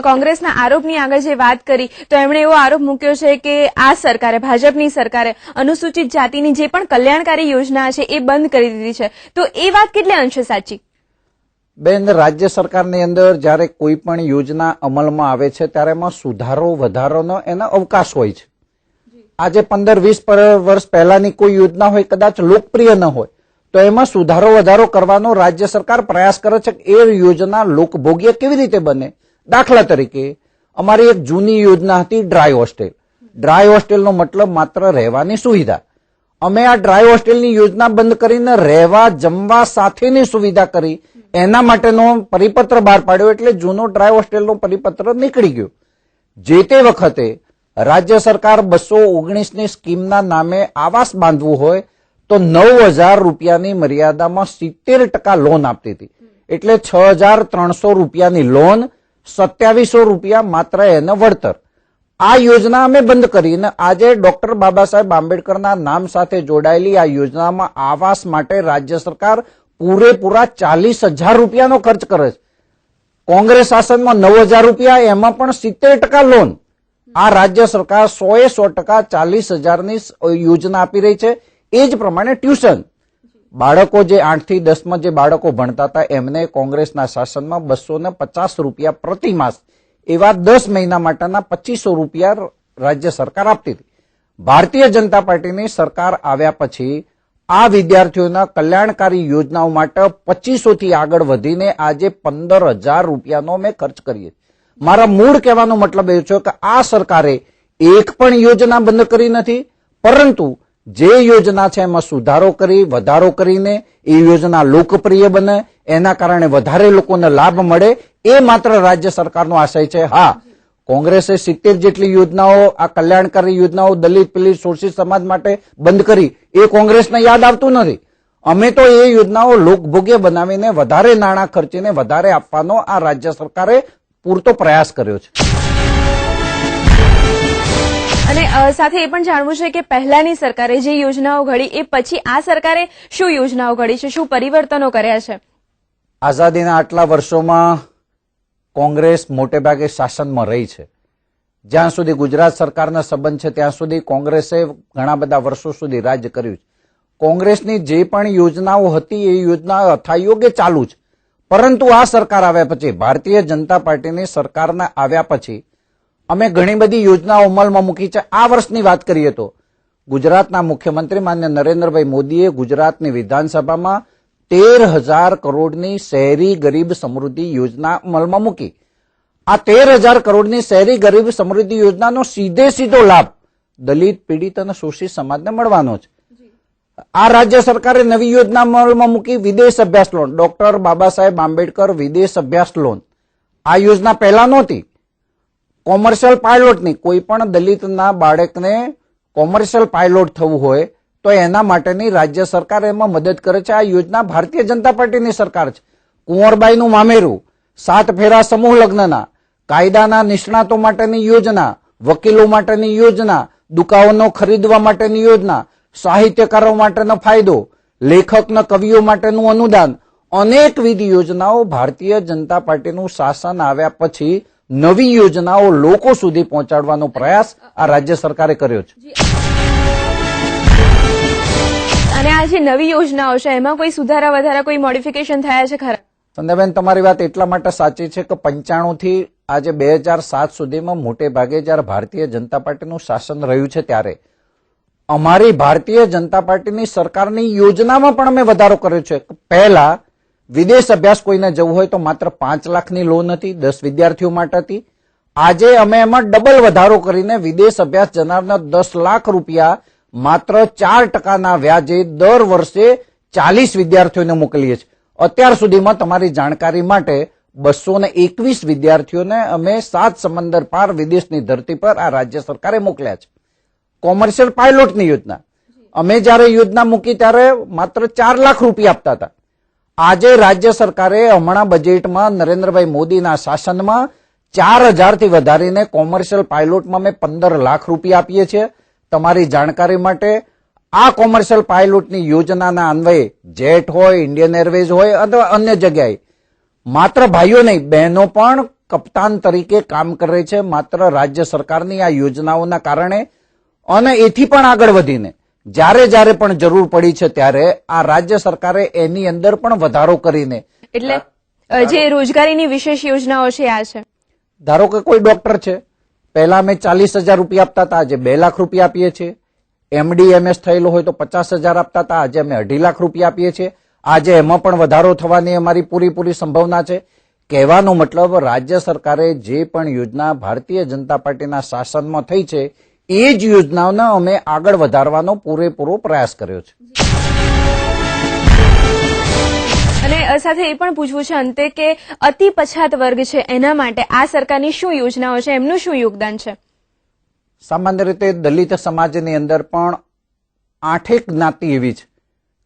કોંગ્રેસના આરોપની આગળ જે વાત કરી તો એમણે એવો આરોપ મૂક્યો છે કે આ સરકારે, ભાજપની સરકારે અનુસૂચિત જાતિની જે પણ કલ્યાણકારી યોજના છે એ બંધ કરી દીધી છે. તો એ વાત કેટલે અંશે સાચી? બેન, રાજ્ય સરકારની અંદર જ્યારે કોઈ પણ યોજના અમલમાં આવે છે ત્યારે એમાં સુધારો વધારોનો એનો અવકાશ હોય છે. આજે 15-20 વર્ષ પહેલાની કોઈ યોજના હોય, કદાચ લોકપ્રિય ન હોય, તો એમાં સુધારો વધારો કરવાનો રાજ્ય સરકાર પ્રયાસ કરે છે કે એ યોજના લોકભોગ્ય કેવી રીતે બને. દાખલા તરીકે અમારી એક જૂની યોજના હતી ડ્રાય હોસ્ટેલ. ડ્રાય હોસ્ટેલનો મતલબ માત્ર રહેવાની સુવિધા. અમે આ ડ્રાય હોસ્ટેલની યોજના બંધ કરીને રહેવા જમવા સાથેની સુવિધા કરી, એના માટેનો પરિપત્ર બહાર પાડ્યો, એટલે જૂનો ડ્રાય હોસ્ટેલનો પરિપત્ર નીકળી ગયો. જે તે વખતે રાજ્ય સરકાર 219ની સ્કીમના નામે આવાસ બાંધવું હોય તો 9,000 રૂપિયાની મર્યાદામાં 70% લોન આપતી હતી. એટલે 6,300 રૂપિયાની લોન, 2700 રૂપિયા માત્ર એને વળતર. આ યોજના અમે બંધ કરીને આજે ડોક્ટર બાબા સાહેબ આંબેડકરના નામ સાથે જોડાયેલી આ યોજનામાં આવાસ માટે રાજ્ય સરકાર પૂરેપૂરા 40,000 રૂપિયાનો ખર્ચ કરે છે. કોંગ્રેસ શાસનમાં 9,000 રૂપિયા, એમાં પણ 70% લોન. આ રાજ્ય સરકાર 100% 40,000ની યોજના આપી રહી છે. એ જ પ્રમાણે ટ્યુશન, બાળકો જે 8 થી 10માં જે બાળકો ભણતા હતા એમને કોંગ્રેસના શાસનમાં 250 રૂપિયા પ્રતિ માસ, એવા 10 મહિના માટેના 2500 રૂપિયા રાજ્ય સરકાર આપતી હતી. ભારતીય જનતા પાર્ટીની સરકાર આવ્યા પછી આ વિદ્યાર્થીઓના કલ્યાણકારી યોજનાઓ માટે 2500 થી આગળ વધીને આજે 15,000 રૂપિયાનો અમે ખર્ચ કરીએ. મારા મૂળ કહેવાનો મતલબ એ છે કે આ સરકારે એક પણ યોજના બંધ કરી નથી, પરંતુ જે યોજના છે એમાં સુધારો કરી, વધારો કરીને એ યોજના લોકપ્રિય બને, એના કારણે વધારે લોકોને લાભ મળે, એ માત્ર રાજ્ય સરકારનો આશય છે. હા, કોંગ્રેસે 70 જેટલી યોજનાઓ, આ કલ્યાણકારી યોજનાઓ દલિત, પીડિત, શોષિત સમાજ માટે બંધ કરી, એ કોંગ્રેસને યાદ આવતું નથી. અમે તો એ યોજનાઓ લોકભોગ્ય બનાવીને વધારે નાણાં ખર્ચીને વધારે આપવાનો આ રાજ્ય સરકારે પૂરતો પ્રયાસ કર્યો છે. અને સાથે એ પણ જાણવું છે કે પહેલાની સરકારે જે યોજનાઓ ઘડી એ પછી આ સરકારે શું યોજનાઓ ઘડી છે, શું પરિવર્તનો કર્યા છે? આઝાદીના આટલા વર્ષોમાં કોંગ્રેસ મોટે ભાગે શાસનમાં રહી છે. જ્યાં સુધી ગુજરાત સરકારના સંબંધ છે ત્યાં સુધી કોંગ્રેસે ઘણા બધા વર્ષો સુધી રાજ્ય કર્યું છે. કોંગ્રેસની જે પણ યોજનાઓ હતી એ યોજના યથાયોગ્ય ચાલુ છે. પરંતુ આ સરકાર આવ્યા પછી, ભારતીય જનતા પાર્ટીની સરકારના આવ્યા પછી અમે ઘણી બધી યોજનાઓ અમલમાં મૂકી છે. આ વર્ષની વાત કરીએ તો ગુજરાતના મુખ્યમંત્રી માન્ય નરેન્દ્રભાઈ મોદીએ ગુજરાતની વિધાનસભામાં 13,000 કરોડની શહેરી ગરીબ સમૃદ્ધિ યોજના અમલમાં મૂકી. આ 13,000 કરોડની શહેરી ગરીબ સમૃદ્ધિ યોજનાનો સીધો લાભ દલિત, પીડિત અને શોષિત સમાજને મળવાનો છે. આ રાજ્ય સરકારે નવી યોજના અમલમાં મૂકી, વિદેશ અભ્યાસ લોન, ડોક્ટર બાબા સાહેબ આંબેડકર વિદેશ અભ્યાસ લોન. આ યોજના પહેલા નહોતી. કોમર્શિયલ પાયલોટની, કોઈ પણ દલિતના બાળકને કોમર્શિયલ પાયલોટ થવું હોય તો એના માટેની રાજ્ય સરકાર એમાં મદદ કરે છે. આ યોજના ભારતીય જનતા પાર્ટીની સરકાર છે. કુંવરબાઈનું મામેરું, 7 ફેરા સમૂહ લગ્નના, કાયદાના નિષ્ણાતો માટેની યોજના, વકીલો માટેની યોજના, દુકાનો ખરીદવા માટેની યોજના, સાહિત્યકારો માટેનો ફાયદો, લેખકના કવિઓ માટેનું અનુદાન, અનેકવિધ યોજનાઓ ભારતીય જનતા પાર્ટીનું શાસન આવ્યા પછી નવી યોજનાઓ લોકો સુધી પહોંચાડવાનો પ્રયાસ આ રાજ્ય સરકારે કર્યો છે. અને આ જે નવી યોજનાઓ છે એમાં કોઈ સુધારા વધારા, કોઈ મોડિફિકેશન થયા છે ખરા? સંધ્યાબેન, તમારી વાત એટલા માટે સાચી છે કે 95 થી આજે 2007 સુધીમાં મોટે ભાગે જયારે ભારતીય જનતા પાર્ટીનું શાસન રહ્યું છે ત્યારે અમારી ભારતીય જનતા પાર્ટીની સરકારની યોજનામાં પણ અમે વધારો કર્યો છે. પહેલા વિદેશ અભ્યાસ કોઈને જવું હોય તો માત્ર 5 લાખની લોન હતી, 10 વિદ્યાર્થીઓ માટે હતી. આજે અમે એમાં ડબલ વધારો કરીને વિદેશ અભ્યાસ જનારના 10 લાખ રૂપિયા માત્ર 4% વ્યાજે દર વર્ષે 40 વિદ્યાર્થીઓને મોકલીએ છીએ. અત્યાર સુધીમાં તમારી જાણકારી માટે 221 વિદ્યાર્થીઓને અમે 7 સમંદર પાર વિદેશની ધરતી પર આ રાજ્ય સરકારે મોકલ્યા છે. કોમર્શિયલ પાયલોટની યોજના અમે જયારે યોજના મૂકી ત્યારે માત્ર 4 લાખ રૂપિયા આપતા હતા. આજે રાજ્ય સરકારે હમણાં બજેટમાં નરેન્દ્રભાઈ મોદીના શાસનમાં 4,000 થી વધારીને કોમર્શિયલ પાયલોટમાં અમે 15 લાખ રૂપિયા આપીએ છીએ. તમારી જાણકારી માટે આ કોમર્શિયલ પાયલોટની યોજનાના અન્વયે જેટ હોય, ઇન્ડિયન એરવેઝ હોય અથવા અન્ય જગ્યાએ માત્ર ભાઈઓ નહીં બહેનો પણ કપ્તાન તરીકે કામ કરે છે માત્ર રાજ્ય સરકારની આ યોજનાઓના કારણે, અને એથી પણ આગળ વધીને જ્યારે પણ જરૂર પડી છે ત્યારે આ રાજ્ય સરકારે એની અંદર પણ વધારો કરીને, એટલે જે રોજગારીની વિશેષ યોજનાઓ છે આ છે. ધારો કે કોઈ ડોક્ટર છે, પહેલા અમે 40,000 રૂપિયા આપતા હતા, આજે 2 લાખ રૂપિયા આપીએ છીએ. MD MS થયેલો હોય તો 50,000 આપતા હતા, આજે અમે 2.5 લાખ રૂપિયા આપીએ છીએ. આજે એમાં પણ વધારો થવાની અમારી પૂરી સંભાવના છે. કહેવાનો મતલબ રાજ્ય સરકારે જે પણ યોજના ભારતીય જનતા પાર્ટીના શાસનમાં થઈ છે એ જ યોજનાઓને અમે આગળ વધારવાનો પૂરેપૂરો પ્રયાસ કર્યો છે. અને સાથે એ પણ પૂછવું છે અંતે કે અતિ પછાત વર્ગ છે એના માટે આ સરકારની શું યોજનાઓ છે, એમનું શું યોગદાન છે? સામાન્ય રીતે દલિત સમાજની અંદર પણ 8 જ્ઞાતિ એવી છે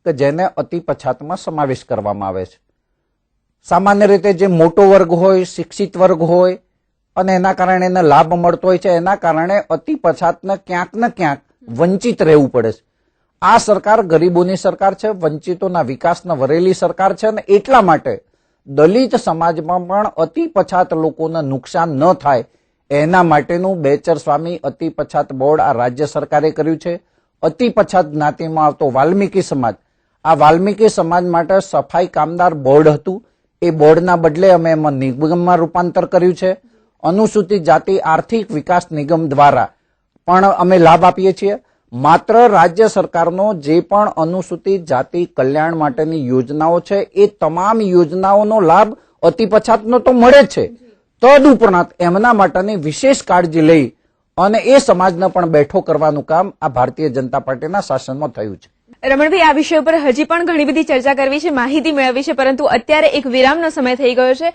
કે જેને અતિ પછાતમાં સમાવેશ કરવામાં આવે છે. સામાન્ય રીતે જે મોટો વર્ગ હોય, શિક્ષિત વર્ગ હોય અને એના કારણે એને લાભ મળતો હોય છે, એના કારણે અતિ પછાતને ક્યાંક ને ક્યાંક વંચિત રહેવું પડે છે. આ સરકાર ગરીબોની સરકાર છે, વંચિતોના વિકાસને વરેલી સરકાર છે, અને એટલા માટે દલિત સમાજમાં પણ અતિ પછાત લોકોને નુકસાન ન થાય એના માટેનું બેચર સ્વામી અતિ પછાત બોર્ડ આ રાજ્ય સરકારે કર્યું છે. અતિ પછાત જ્ઞાતિમાં આવતો વાલ્મીકી સમાજ, આ વાલ્મીકી સમાજ માટે સફાઈ કામદાર બોર્ડ હતું, એ બોર્ડના બદલે અમે એમાં નિગમમાં રૂપાંતર કર્યું છે. અનુસૂચિત જાતિ આર્થિક વિકાસ નિગમ દ્વારા પણ અમે લાભ આપીએ છીએ. માત્ર રાજ્ય સરકારનો જે પણ અનુસૂચિત જાતિ કલ્યાણ માટેની યોજનાઓ છે એ તમામ યોજનાઓનો લાભ અતિ પછાતનો તો મળે જ છે, તદુપરાંત એમના માટેની વિશેષ કાળજી લઈ અને એ સમાજને પણ બેઠો કરવાનું કામ આ ભારતીય જનતા પાર્ટીના શાસનમાં થયું છે. રમણભાઈ, આ વિષય પર હજી પણ ઘણી બધી ચર્ચા કરવી છે, માહિતી મેળવવી છે, પરંતુ અત્યારે એક વિરામનો સમય થઈ ગયો છે.